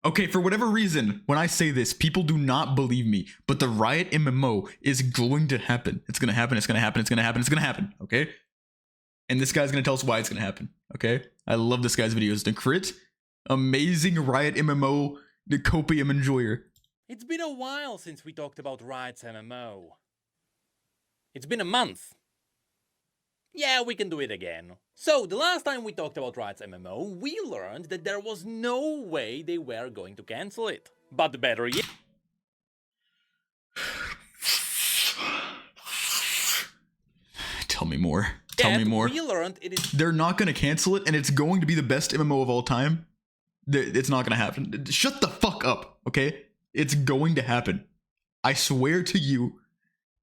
Okay, for whatever reason, when I say this, people do not believe me, but the Riot MMO is going to happen. It's gonna happen, it's gonna happen, it's gonna happen, it's gonna happen, okay? And this guy's gonna tell us why it's gonna happen, okay? I love this guy's videos. Necrit, amazing Riot MMO, the copium enjoyer. It's been a while since we talked about Riot's MMO. It's been a month. Yeah, we can do it again. So, the last time we talked about Riot's MMO, we learned that there was no way they were going to cancel it. But better yet... Tell me more. Tell me more. We learned it is... They're not gonna cancel it, and it's going to be the best MMO of all time. It's not gonna happen. Shut the fuck up, okay? It's going to happen. I swear to you,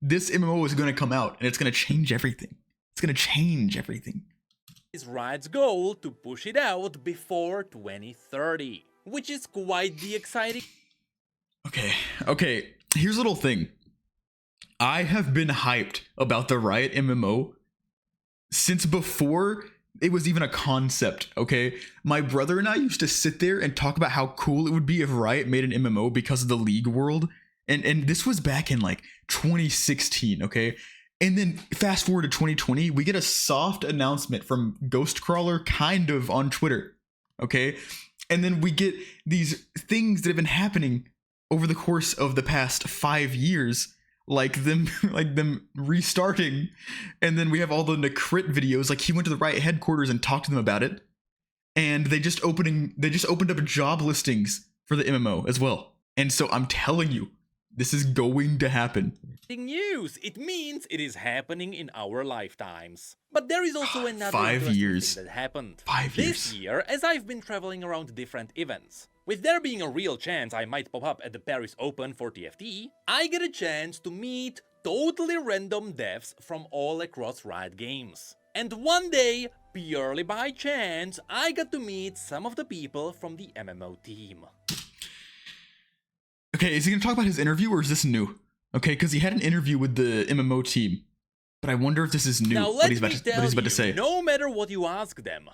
this MMO is gonna come out, and it's gonna change everything. It's gonna change everything. It's Riot's goal to push it out before 2030, which is quite the exciting... Okay, here's a little thing. I have been hyped about the Riot MMO since before it was even a concept, okay? My brother and I used to sit there and talk about how cool it would be if Riot made an MMO because of the League world. And this was back in like 2016, okay? And then fast forward to 2020, we get a soft announcement from Ghostcrawler kind of on Twitter, okay? And then we get these things that have been happening over the course of the past 5 years, like them restarting. And then we have all the Necrit videos, like he went to the Riot headquarters and talked to them about it. And they just opened up job listings for the MMO as well. And so I'm telling you, this is going to happen. News. It means it is happening in our lifetimes. But there is also another 5 years thing that happened. 5 years. This year, as I've been traveling around different events, with there being a real chance I might pop up at the Paris Open for TFT, I get a chance to meet totally random devs from all across Riot Games. And one day, purely by chance, I got to meet some of the people from the MMO team. Okay, is he gonna talk about his interview or is this new? Okay, because he had an interview with the MMO team, but I wonder if this is new. Now what he's about to say. No matter what you ask them,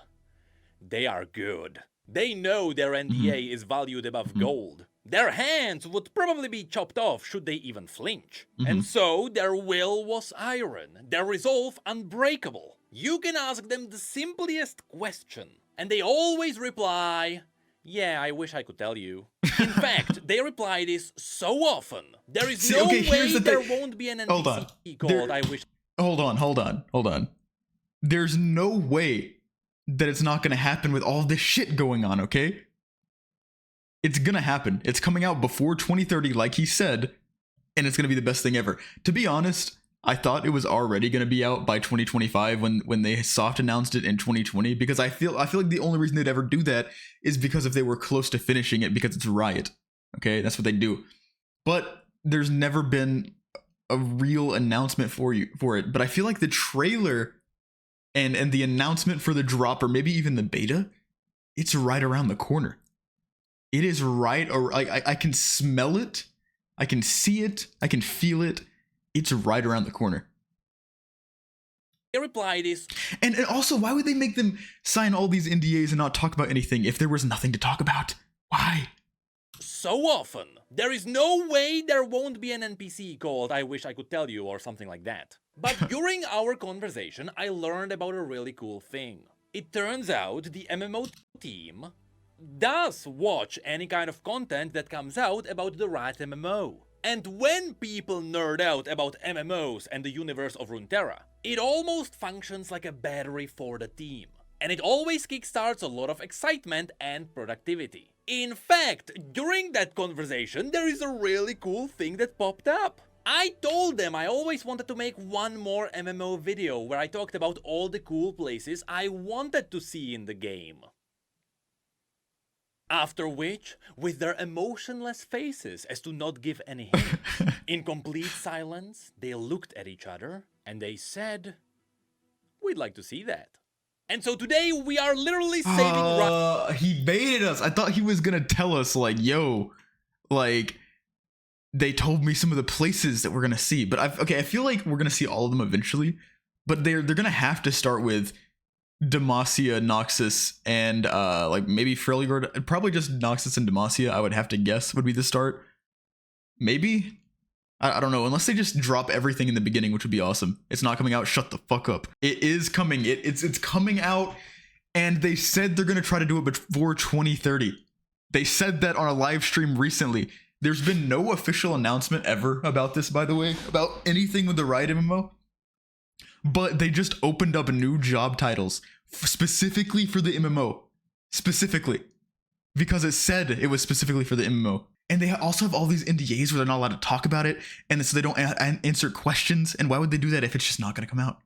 they are good. They know their NDA is valued above gold. Their hands would probably be chopped off should they even flinch. And so their will was iron, their resolve unbreakable. You can ask them the simplest question, and they always reply, yeah, I wish I could tell you. In fact, they reply this so often. There is no way there won't be an NPC called I wish. Hold on. There's no way that it's not gonna happen with all this shit going on, okay? It's gonna happen. It's coming out before 2030, like he said, and it's gonna be the best thing ever. To be honest, I thought it was already gonna be out by 2025 when they soft announced it in 2020, because I feel like the only reason they'd ever do that is because if they were close to finishing it, because it's Riot. Okay, that's what they do. But there's never been a real announcement for it. But I feel like the trailer and the announcement for the drop, or maybe even the beta, it's right around the corner. It is right, or I can smell it, I can see it, I can feel it. It's right around the corner. They replied this. And also, why would they make them sign all these NDAs and not talk about anything if there was nothing to talk about? Why? So often. There is no way there won't be an NPC called I wish I could tell you or something like that. But during our conversation, I learned about a really cool thing. It turns out the MMO team does watch any kind of content that comes out about the Riot MMO. And when people nerd out about MMOs and the universe of Runeterra, it almost functions like a battery for the team. And it always kickstarts a lot of excitement and productivity. In fact, during that conversation, there is a really cool thing that popped up. I told them I always wanted to make one more MMO video where I talked about all the cool places I wanted to see in the game. After which, with their emotionless faces as to not give any hint, in complete silence, they looked at each other and they said, we'd like to see that. And so today we are literally saving he baited us. I thought he was gonna tell us like, yo, like they told me some of the places that we're gonna see. But I feel like we're gonna see all of them eventually. But they're gonna have to start with Demacia, Noxus, and like maybe Freljord. Probably just Noxus and Demacia, I would have to guess would be the start. Maybe? I don't know, unless they just drop everything in the beginning, which would be awesome. It's not coming out, shut the fuck up. It is coming, it's coming out, and they said they're gonna try to do it before 2030. They said that on a live stream recently. There's been no official announcement ever about this, by the way, about anything with the Riot MMO. But they just opened up new job titles specifically for the MMO. Specifically. Because it said it was specifically for the MMO. And they also have all these NDAs where they're not allowed to talk about it, and so they don't answer questions. And why would they do that if it's just not going to come out?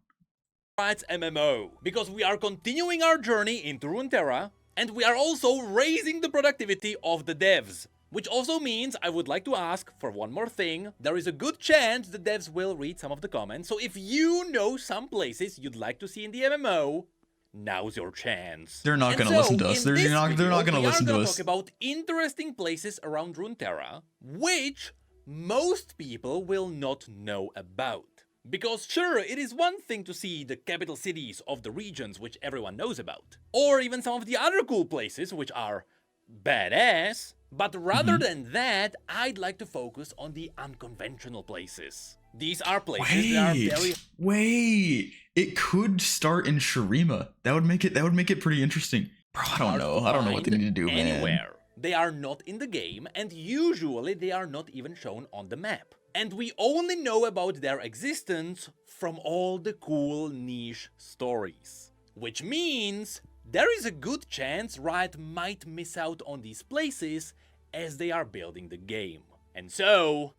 Riot MMO, because we are continuing our journey into Runeterra, and we are also raising the productivity of the devs. Which also means I would like to ask for one more thing. There is a good chance the devs will read some of the comments, so if you know some places you'd like to see in the MMO, now's your chance. They're not going to listen to us. They're not going to listen to us. Talk about interesting places around Runeterra, which most people will not know about. Because sure, it is one thing to see the capital cities of the regions which everyone knows about, or even some of the other cool places which are badass, but rather than that, I'd like to focus on the unconventional places. These are places that are very... Wait, it could start in Shurima. That would make it pretty interesting. Bro, I don't know what they need to do, man. Anywhere. They are not in the game, and usually they are not even shown on the map. And we only know about their existence from all the cool niche stories. Which means there is a good chance Riot might miss out on these places as they are building the game. And so,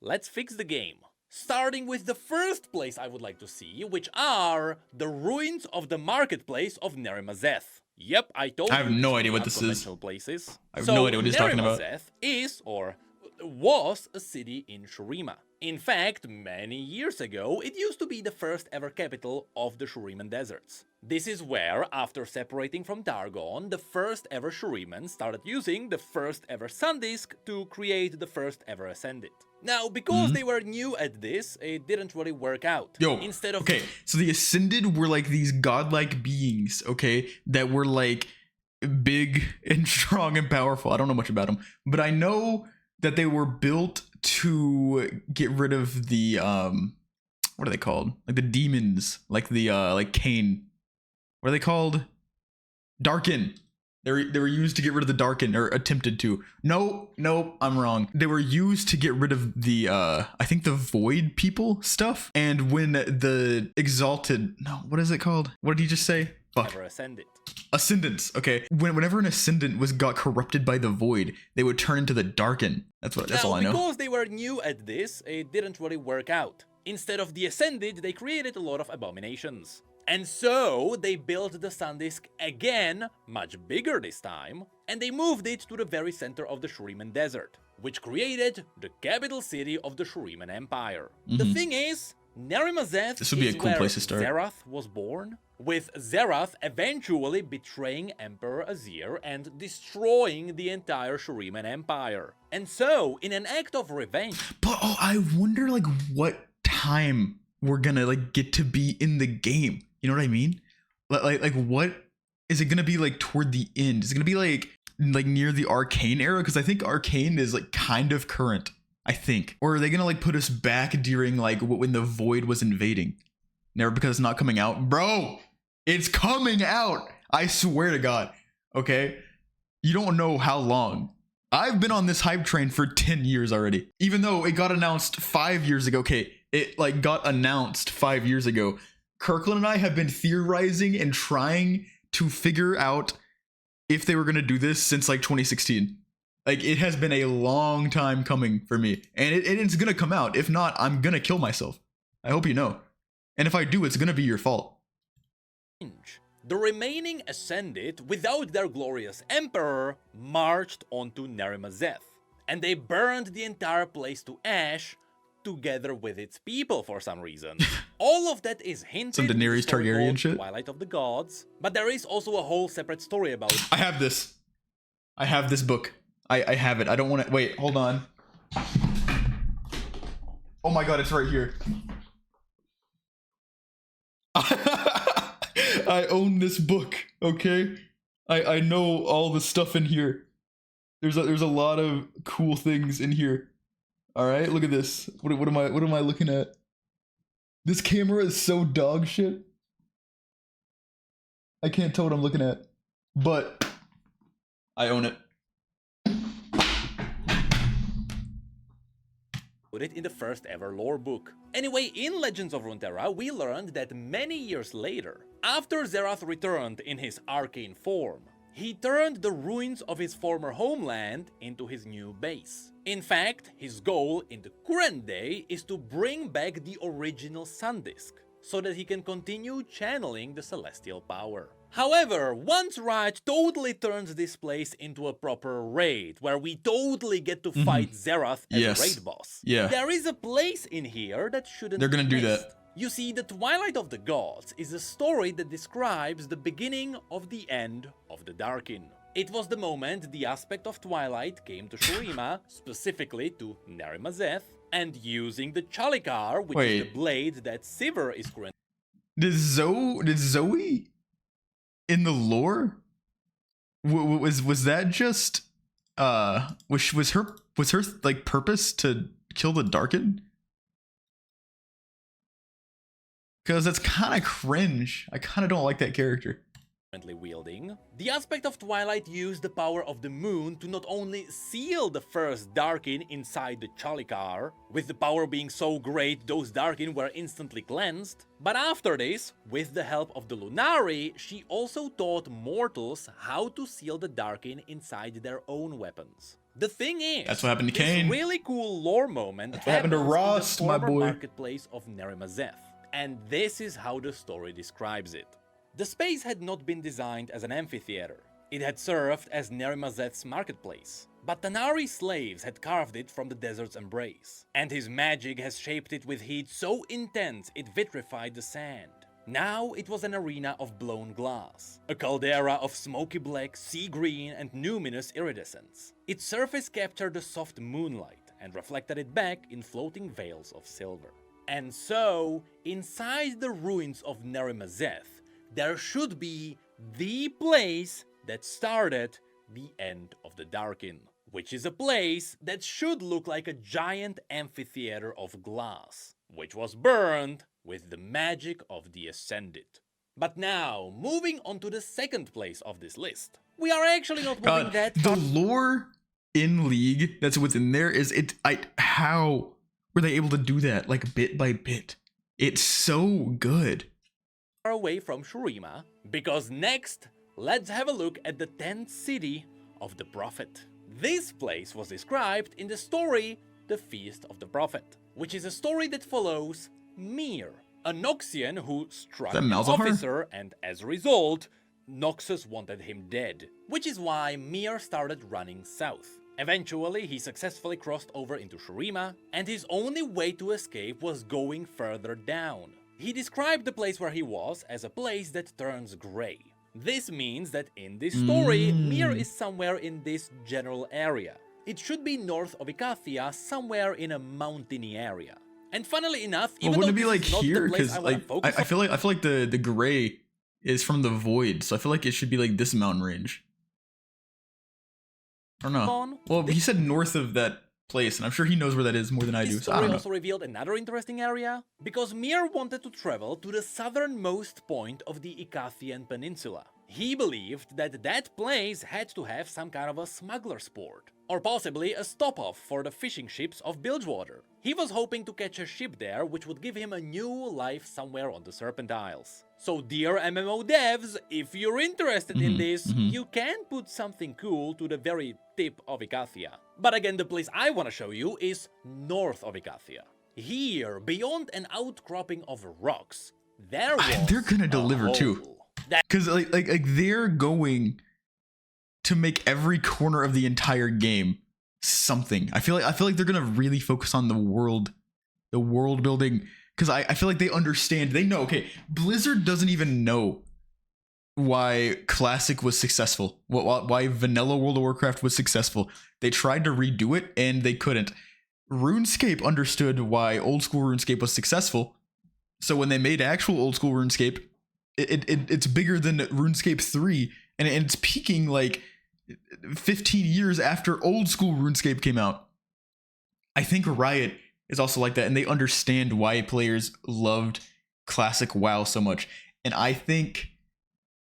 let's fix the game. Starting with the first place I would like to see, which are the ruins of the marketplace of Nerimazeth. Yep, I told you. I have no idea what this is. Places. I have no idea what he's talking about. Nerimazeth is, or was, a city in Shurima. In fact, many years ago, it used to be the first ever capital of the Shuriman deserts. This is where, after separating from Targon, the first ever Shuriman started using the first ever Sundisk to create the first ever Ascended. Now, because they were new at this, it didn't really work out. Instead of... Okay, so the Ascended were like these godlike beings, okay, that were like big and strong and powerful. I don't know much about them, but I know that they were built to get rid of the what are they called? Like the demons, like the like Cain. What are they called? Darken. They were used to get rid of the Darken, or attempted to. No, I'm wrong. They were used to get rid of the I think the Void people stuff. And when the Exalted, no, what is it called? What did he just say? Fuck. Ever Ascended. Ascendants, okay. Whenever an Ascendant got corrupted by the Void, they would turn into the Darken. That's all I know. Because they were new at this, it didn't really work out. Instead of the Ascended, they created a lot of abominations. And so, they built the Sundisk again, much bigger this time, and they moved it to the very center of the Shuriman Desert, which created the capital city of the Shuriman Empire. The thing is, Nerimazeth is a cool where place to start. Xerath was born, with Xerath eventually betraying Emperor Azir and destroying the entire Shuriman Empire. And so, in an act of revenge... But I wonder like what time we're gonna like get to be in the game. You know what I mean? Like what is it gonna be like toward the end? Is it gonna be like near the Arcane era? Because I think Arcane is like kind of current, I think. Or are they gonna like put us back during like when the Void was invading? Never, because it's not coming out. Bro, it's coming out. I swear to God. Okay? You don't know how long. I've been on this hype train for 10 years already. Even though it got announced 5 years ago. Okay, it like got announced 5 years ago. Kirkland and I have been theorizing and trying to figure out if they were going to do this since like 2016. Like, it has been a long time coming for me, and it's going to come out. If not, I'm going to kill myself. I hope you know. And if I do, it's going to be your fault. The remaining Ascended, without their glorious Emperor, marched onto Nerimazeth, and they burned the entire place to ash, together with its people for some reason. All of that is hinted some Daenerys Targaryen shit. Twilight of the Gods, but there is also a whole separate story about it. I have this book. I have it. I don't want to wait. Hold on. Oh my God, it's right here. I own this book, okay? I know all the stuff in here. There's a lot of cool things in here. All right, look at this. What am I looking at? This camera is so dog shit. I can't tell what I'm looking at, but I own it. Put it in the first ever lore book. Anyway, in Legends of Runeterra, we learned that many years later, after Xerath returned in his arcane form, he turned the ruins of his former homeland into his new base. In fact, his goal in the current day is to bring back the original Sun Disk, so that he can continue channeling the celestial power. However, once Riot totally turns this place into a proper raid, where we totally get to fight Xerath as a raid boss, there is a place in here that shouldn't They're gonna be do missed. that. You see, the Twilight of the Gods is a story that describes the beginning of the end of the Darkin. It was the moment the aspect of Twilight came to Shurima, specifically to Nerimazeth, and using the Chalikar, which is the blade that Sivir is currently... Did Zoe in the lore? Was that just was her like purpose to kill the Darkin? Because that's kind of cringe. I kind of don't like that character. Wielding. The aspect of Twilight used the power of the moon to not only seal the first Darkin inside the Chalikar, with the power being so great those Darkin were instantly cleansed, but after this, with the help of the Lunari, she also taught mortals how to seal the Darkin inside their own weapons. The thing is, that's what happened to Kane. This really cool lore moment that's what happened to Ross, in the my former boy. marketplace of Nerimazeth, and this is how the story describes it. The space had not been designed as an amphitheater. It had served as Nerimazeth's marketplace. But Tanari slaves had carved it from the desert's embrace, and his magic has shaped it with heat so intense it vitrified the sand. Now it was an arena of blown glass, a caldera of smoky black, sea green and numinous iridescence. Its surface captured the soft moonlight and reflected it back in floating veils of silver. And so, inside the ruins of Nerimazeth, there should be the place that started the end of the Darkin, which is a place that should look like a giant amphitheater of glass, which was burned with the magic of the Ascended. But now, moving on to the second place of this list, we are actually not moving that far. The lore in League that's within there is how were they able to do that, like bit by bit? It's so good. Away from Shurima, because next, let's have a look at the 10th city of the Prophet. This place was described in the story The Feast of the Prophet, which is a story that follows Mir, a Noxian who struck an officer, and as a result, Noxus wanted him dead, which is why Mir started running south. Eventually, he successfully crossed over into Shurima, and his only way to escape was going further down. He described the place where he was as a place that turns grey. This means that in this story, Mir is somewhere in this general area. It should be north of Ikathia, somewhere in a mountainy area. And funnily enough, even wouldn't though it be like here? Because I feel like the gray is from the void, so I feel like it should be like this mountain range. I don't know. Well, he said north of that place, and I'm sure he knows where that is more than I do. This story also revealed another interesting area, because Mir wanted to travel to the southernmost point of the Ikathian Peninsula. He believed that that place had to have some kind of a smuggler's port, or possibly a stop-off for the fishing ships of Bilgewater. He was hoping to catch a ship there which would give him a new life somewhere on the Serpent Isles. So dear MMO devs, if you're interested in this, you can put something cool to the very tip of Ikathia. But again, the place I want to show you is north of Ikathia. Here, beyond an outcropping of rocks, there was they're gonna deliver too. Because like they're going to make every corner of the entire game something. I feel like they're gonna really focus on the world building, because I feel like they understand. They know. Okay, Blizzard doesn't even know why Classic was successful. Why vanilla World of Warcraft was successful. They tried to redo it and they couldn't. RuneScape understood why old school RuneScape was successful. So when they made actual old school RuneScape, it's bigger than RuneScape 3, and it's peaking like 15 years after old school RuneScape came out. I think Riot is also like that, and they understand why players loved classic WoW so much. And I think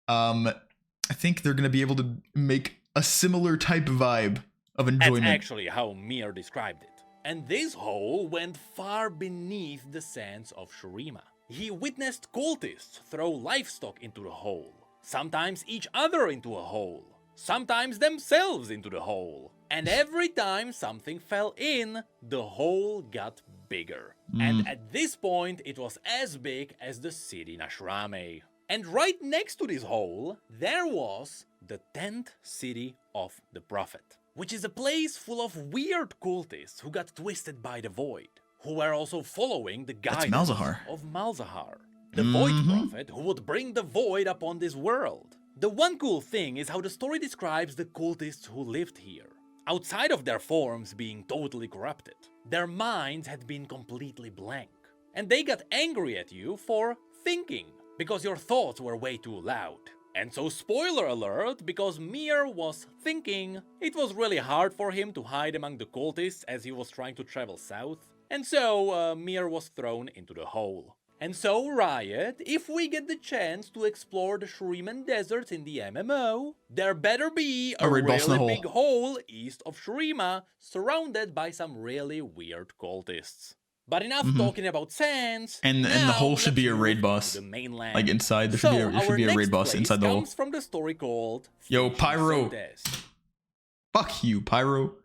they're gonna be able to make a similar type of vibe of enjoyment. That's actually how Mir described it. And this hole went far beneath the sands of Shurima. He witnessed cultists throw livestock into the hole, sometimes each other into a hole, sometimes themselves into the hole. And every time something fell in, the hole got bigger. And at this point, it was as big as the city Nashrame. And right next to this hole, there was the 10th city of the Prophet, which is a place full of weird cultists who got twisted by the Void, who were also following the guidance of Malzahar, the Void Prophet who would bring the Void upon this world. The one cool thing is how the story describes the cultists who lived here. Outside of their forms being totally corrupted, their minds had been completely blank. And they got angry at you for thinking, because your thoughts were way too loud. And so, spoiler alert, because Mir was thinking, it was really hard for him to hide among the cultists as he was trying to travel south. And so, Mir was thrown into the hole. And so, Riot, if we get the chance to explore the Shuriman deserts in the MMO, there better be a really big hole east of Shurima, surrounded by some really weird cultists. But enough talking about sands. And the hole should be a raid boss. The mainland. Like inside, there should be a raid boss inside the hole. Comes from the story called Yo, Pyro. Fuck you, Pyro.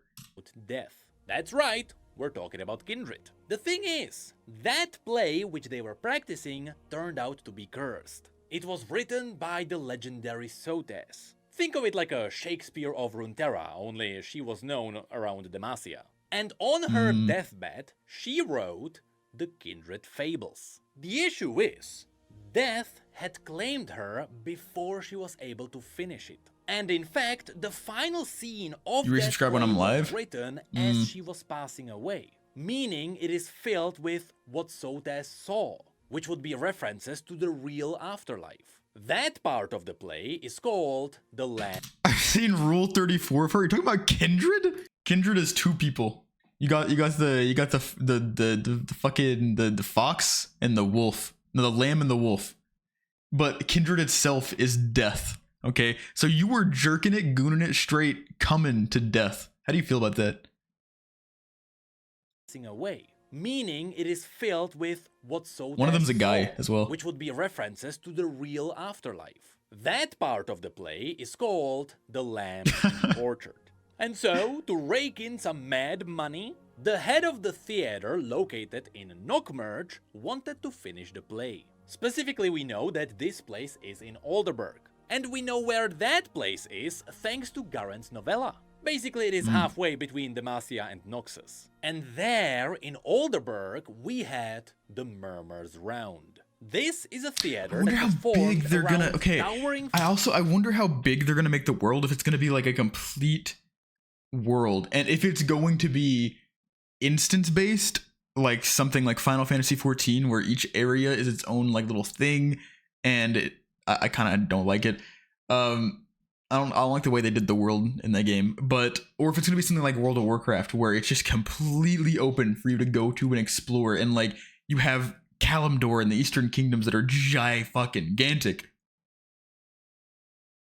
Death. That's right. We're talking about Kindred. The thing is, that play which they were practicing turned out to be cursed. It was written by the legendary Sotes. Think of it like a Shakespeare of Runeterra, only she was known around Demacia. And on her deathbed, she wrote the Kindred Fables. The issue is, death had claimed her before she was able to finish it. And in fact, the final scene of that play was written as she was passing away, meaning it is filled with what Sotes saw, which would be references to the real afterlife. That part of the play is called the Land. I've seen Rule 34 for. Are you talking about Kindred? Kindred is two people. You got the fucking the fox and the wolf. No, the lamb and the wolf. But Kindred itself is death. Okay, so you were jerking it, gooning it straight, coming to death. How do you feel about that? Away, meaning it is filled with what Sotes one of them's a guy as well, which would be references to the real afterlife. That part of the play is called the Lamb Orchard. And so, to rake in some mad money, the head of the theater located in Nockmerge wanted to finish the play. Specifically, we know that this place is in Olderburg. And we know where that place is thanks to Garen's novella. Basically, it is halfway between Demacia and Noxus. And there, in Olderburg, we had the Murmurs Round. This is a theater. I wonder how big they're gonna. Okay. I wonder how big they're gonna make the world. If it's gonna be like a complete world, and if it's going to be instance based, like something like Final Fantasy XIV, where each area is its own like little thing, and I kind of don't like it. I don't like the way they did the world in that game, or if it's gonna be something like World of Warcraft, where it's just completely open for you to go to and explore, and like you have Kalimdor and the Eastern Kingdoms that are gigantic.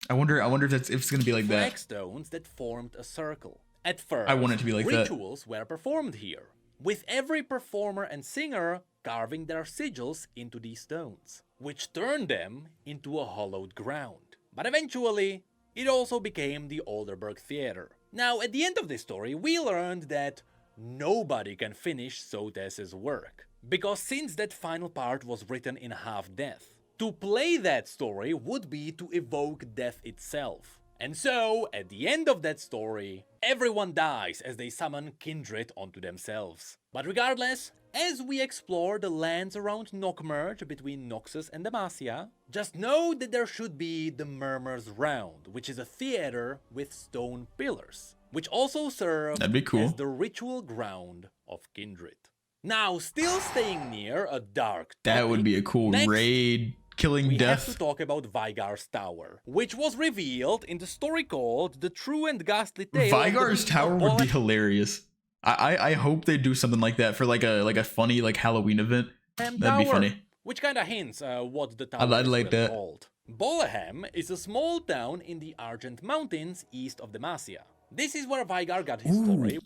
I wonder if it's gonna be like that. Flagstones that formed a circle. At first, I want it to be like rituals were performed here, with every performer and singer carving their sigils into these stones, which turned them into a hollowed ground. But eventually, it also became the Olderburg Theater. Now, at the end of this story, we learned that nobody can finish Sotes' work, because since that final part was written in half-death, to play that story would be to evoke death itself. And so, at the end of that story, everyone dies as they summon Kindred onto themselves. But regardless, as we explore the lands around Nockmerge between Noxus and Demacia, just know that there should be the Murmurs Round, which is a theater with stone pillars, which also serve as the ritual ground of Kindred. Now, still staying near a dark topic, that would be a cool raid killing We death. have to talk about Vygar's Tower, which was revealed in the story called The True and Ghastly Tale of the Vygar's Beast Tower of would be Boleham hilarious. I hope they do something like that for like a funny like Halloween event. That'd be Tower, funny. which kinda hints what the tower I'd is like really that. called. Boleham is a small town in the Argent Mountains east of Demacia. This is where Vygar got his story.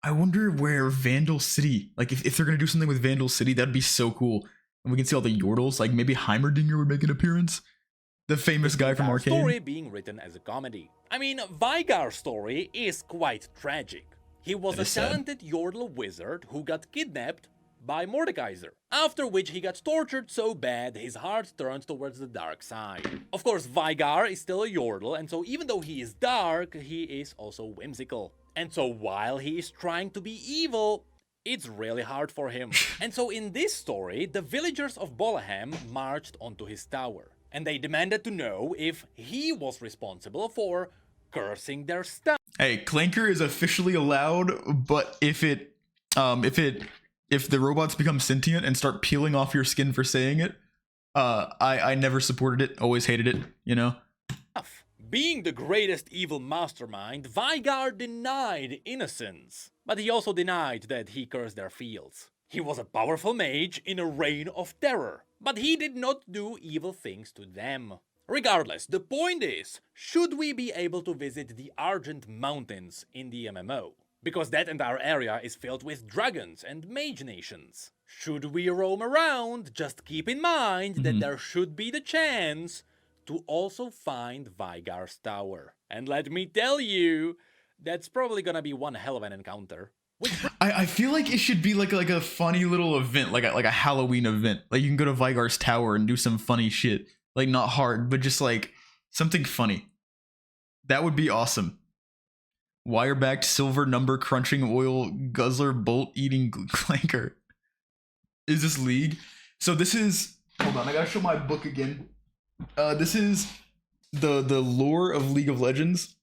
I wonder where Vandal City, like if they're gonna do something with Vandal City, that'd be so cool. And we can see all the Yordles, like maybe Heimerdinger would make an appearance. The famous guy from Vygar's Arcane. story being written as a comedy. I mean, Vygar's story is quite tragic. He was That a is sad. talented Yordle wizard who got kidnapped by Mordekaiser, after which he got tortured so bad his heart turned towards the dark side. Of course, Vygar is still a Yordle, and so even though he is dark, he is also whimsical. And so while he is trying to be evil, it's really hard for him. And so in this story, the villagers of Boleham marched onto his tower, and they demanded to know if he was responsible for cursing their stuff. Hey, Clanker is officially allowed, but if the robots become sentient and start peeling off your skin for saying it, I never supported it, always hated it, you know? Being the greatest evil mastermind, Vygar denied innocence, but he also denied that he cursed their fields. He was a powerful mage in a reign of terror, but he did not do evil things to them. Regardless, the point is, should we be able to visit the Argent Mountains in the MMO? Because that entire area is filled with dragons and mage nations. Should we roam around, just keep in mind that there should be the chance to also find Vygar's Tower. And let me tell you, that's probably gonna be one hell of an encounter. I feel like it should be like a funny little event, like a Halloween event. Like you can go to Vygar's Tower and do some funny shit. Like not hard, but just like something funny. That would be awesome. Wire-backed silver number crunching oil guzzler bolt eating clanker. Is this League? So this is, hold on, I gotta show my book again. This is the lore of League of Legends.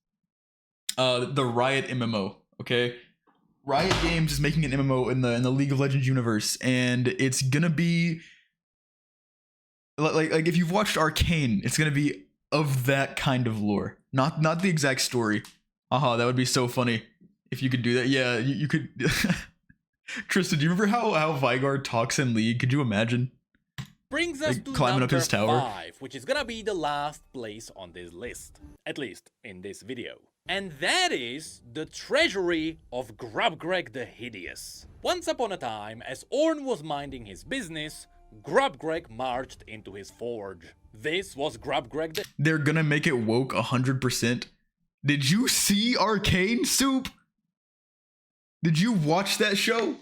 The Riot MMO, okay? Riot Games is making an MMO in the League of Legends universe, and it's gonna be like if you've watched Arcane, it's gonna be of that kind of lore. Not the exact story. That would be so funny if you could do that. Yeah, you could. Tristan, do you remember how Vygar talks in League? Could you imagine? Brings us Like, to climbing number up his tower. 5, which is gonna be the last place on this list. At least in this video. And that is the treasury of Grubgreg the Hideous. Once upon a time, as Ornn was minding his business, Grubgreg marched into his forge. This was Grubgreg the They're gonna make it woke 100%. Did you see Arcane, Soup? Did you watch that show?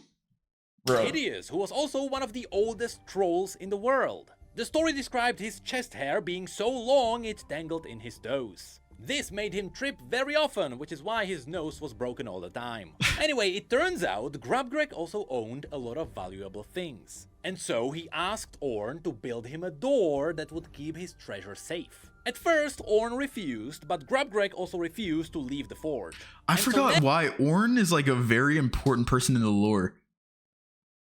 Bro. Hideous, who was also one of the oldest trolls in the world. The story described his chest hair being so long it tangled in his toes. This made him trip very often, which is why his nose was broken all the time. Anyway, it turns out Grubgreg also owned a lot of valuable things. And so he asked Ornn to build him a door that would keep his treasure safe. At first, Ornn refused, but Grubgreg also refused to leave the forge. I forgot why. Ornn is like a very important person in the lore.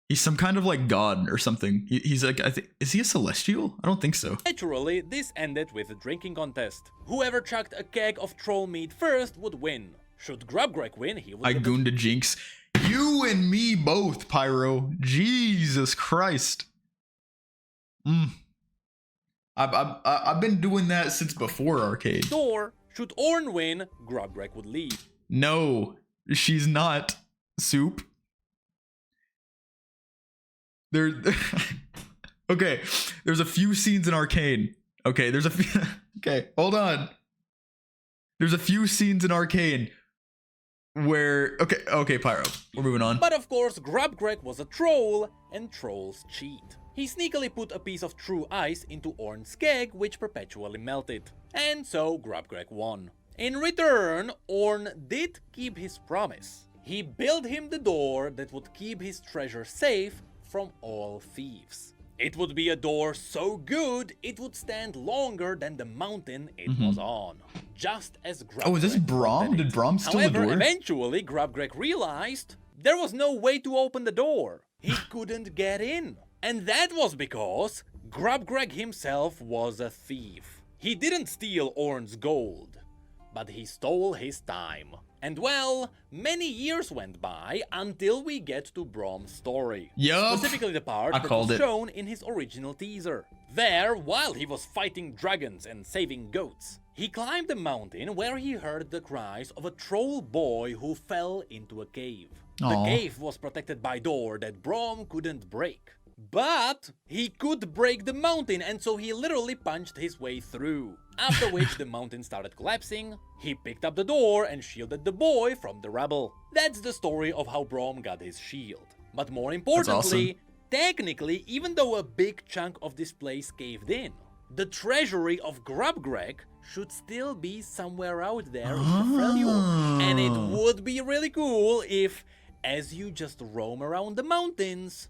He's some kind of like god or something. He's like, I think, is he a celestial? I don't think so. Naturally, this ended with a drinking contest. Whoever chucked a keg of troll meat first would win. Should Grubgreg win, he would I get gooned a Jinx. You and me both, Pyro. Jesus Christ. I've been doing that since before Arcade. door. Should Ornn win, Grubgreg would leave. No, she's not. Soup. There. Okay, there's a few scenes in Arcane. Okay, there's a few. Okay, hold on. There's a few scenes in Arcane where. Okay, Pyro. We're moving on. But of course, Grubgreg was a troll, and trolls cheat. He sneakily put a piece of true ice into Ornn's keg, which perpetually melted. And so Grubgreg won. In return, Ornn did keep his promise. He built him the door that would keep his treasure safe from all thieves. It would be a door so good, it would stand longer than the mountain it was on. Just as Grubgreg Oh, is this Braum? wanted Did it. Braum steal the However, door? eventually Grubgreg realized there was no way to open the door. He couldn't get in. And that was because Grubgreg himself was a thief. He didn't steal Ornn's gold, but he stole his time. And well, many years went by until we get to Brom's story. Yup. Specifically the part that was shown in his original teaser. There, while he was fighting dragons and saving goats, he climbed a mountain where he heard the cries of a troll boy who fell into a cave. Aww. The cave was protected by a door that Brom couldn't break. But he could break the mountain, and so he literally punched his way through. After which the mountain started collapsing, he picked up the door and shielded the boy from the rubble. That's the story of how Brom got his shield. But more importantly, technically, even though a big chunk of this place caved in, the treasury of Grubgreg should still be somewhere out there in the Freljord. And it would be really cool if, as you just roam around the mountains,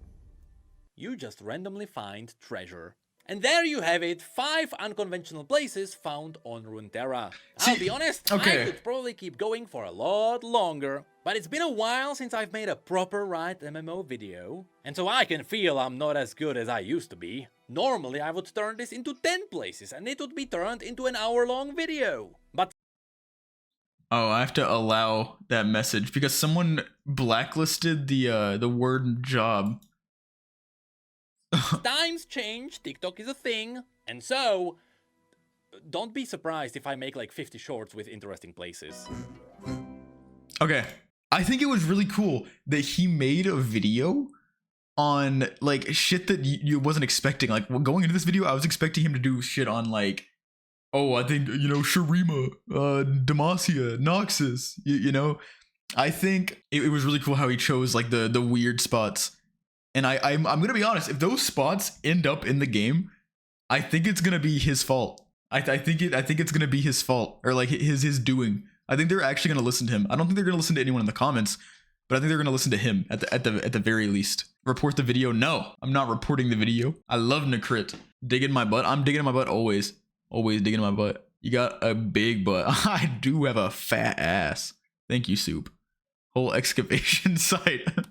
you just randomly find treasure. And there you have it, 5 unconventional places found on Runeterra. I'll be honest, I could probably keep going for a lot longer, but it's been a while since I've made a proper Riot MMO video, and so I can feel I'm not as good as I used to be. Normally I would turn this into 10 places, and it would be turned into an hour-long video. But oh, I have to allow that message because someone blacklisted the word job. times change, TikTok is a thing, and so don't be surprised if I make like 50 shorts with interesting places. Okay, I think it was really cool that he made a video on like shit that you wasn't expecting. Like going into this video, I was expecting him to do shit on like, oh, I think, you know, Shurima, Demacia, Noxus, you know. I think it was really cool how he chose like the weird spots. And I'm gonna be honest, if those spots end up in the game, I think it's gonna be his fault. I think it's gonna be his fault, or like his doing. I think they're actually gonna listen to him. I don't think they're gonna listen to anyone in the comments, but I think they're gonna listen to him at the very least. Report the video? No, I'm not reporting the video. I love Necrit. Digging my butt. I'm digging in my butt always. Always digging in my butt. You got a big butt. I do have a fat ass. Thank you, Soup. Whole excavation site.